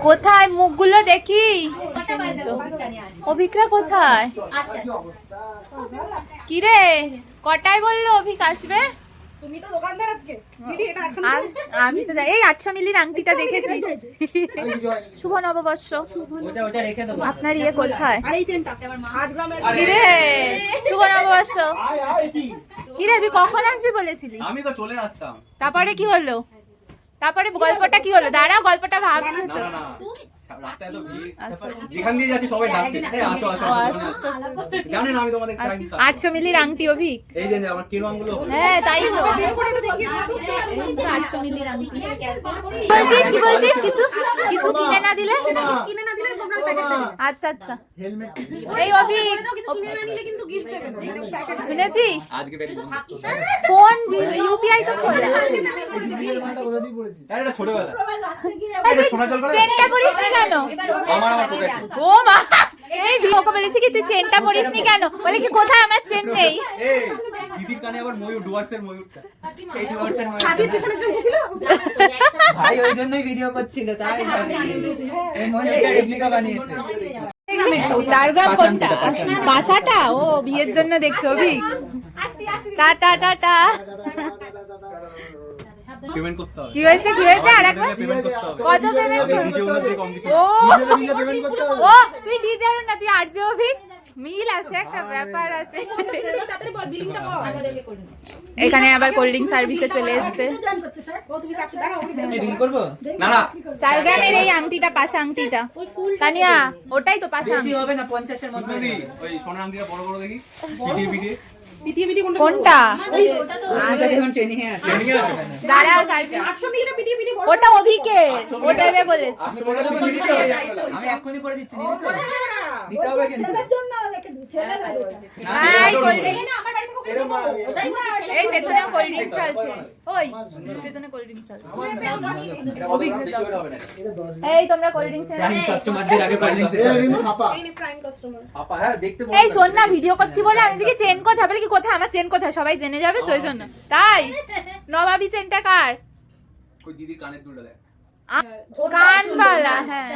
কোথায় মুখগুলো দেখি? অভিকরা কোথায়? কিরে কটায় বললো অভিক আসবে? আমি তো এই 800 মিলির আংটিটা দেখেছি। শুভ নববর্ষ। আপনার ইয়ে কোথায়? কিরে শুভ নববর্ষ। কিরে তুই কখন আসবি বলেছিলি? আমি তো চলে আসতাম। তারপরে কি হলো? তারপরে গল্পটা কি হলো? দাঁড়াও গল্পটা ভাবছি। না রাস্তায় তো ভিড়, যেখান দিয়ে যাচ্ছে সবাই ডাকছে, এই আসো আসো। জানেন আমি তোমাদের টাইম 800 মিলির আংটি অভিক। এই যে আমার কিলো আঙ্গুলো। হ্যাঁ তাই তো 800 মিলির আংটি। বলছিস কি বলছিস? কিছু কিছু কিনে না দিলে তোমরা প্যাকেট দেবে। আচ্ছা আচ্ছা হেলমেট। এই অভিক কিনে না নিলে কিন্তু গিফট দেবে না। শুনেছিস? আজকে বেরি কোন ইউপিআই তো খোলা। আরে এটা ছোটবেলা। এটা সোনা জল করে। চেনটা পরিসনি কেন? আমার পকেটে। ও মা এই ভিওকে বলেছি কি তুই চেনটা পরিসনি কেন? বলে কি কোথায় আমার চেন নেই। এই দিদির কানে আবার ময়ূর, ডুয়ার্সের ময়ূরটা। সেই ডুয়ার্সের ময়ূর। ছাতির পিছনে কেউ ছিল? ভাই ওই জন্যই ভিডিও করছিল, তাই এই ময়ূরটা রেপ্লিকা বানিয়েছে। চারগ্রাম কোনটা? বাসাটা? ও বিয়ের জন্য দেখছো অভিক। Tata tata. পেমেন্ট করতে হবে। কি হয়েছে কি হয়েছে? আরেকবার পেমেন্ট করতে হবে। কত পেমেন্ট ডিজে ওনার দিয়ে কম কিছু। ও ও তুই ডিজে না তুই আরজে অভিক মিল আছে, একটা ব্যাপার আছে। এখানে আবার কোল্ড ড্রিঙ্ক সার্ভিসে চলে এসেছে। আমি বিল করব? না না চারগ্রামের এই আংটিটা, পাশা আংটিটা তানিয়া, ওটাই তো পাশা বেশি আংটি। হবে না, 50 এর মধ্যে। দিদি ওই সোনার আংটিটা বড় বড় দেখি। পিটিয়ে কোনটা? আমরা এখন ট্রেনিং এ আছি। ট্রেনিং এ আছে। দাঁড়াও চারগ্রাম। ওটা অভিকের, ও দেবে বলেছে। আপনি বলে দেবেন দিতে হবে। আমি এক্ষুনি করে দিচ্ছি, নিবি তো? দিতে হবে কিন্তু। এই কোল্ড ড্রিঙ্কস এই পেছনেও কোল্ড ড্রিঙ্কস চলছে। ওই পেছনে কোল্ড ড্রিঙ্কস চলছে। অভিক বেশি করে হবে না। এই তোমরা কোল্ড ড্রিঙ্কস এনে প্রাইম কাস্টমারদের আগে কোল্ড ড্রিঙ্কস দিতে হবে। আপা হ্যাঁ দেখতে এই শোন না, ভিডিও করছি বলে আমি যে চেন কোথায়, বলে কি কোথায় আমার চেন কোথায় সবাই জেনে যাবে তো, ওই জন্য। তাই নবাবী চেনটা কার? ওই দিদির কানের দুলটা দেখ। কানবালা। হ্যাঁ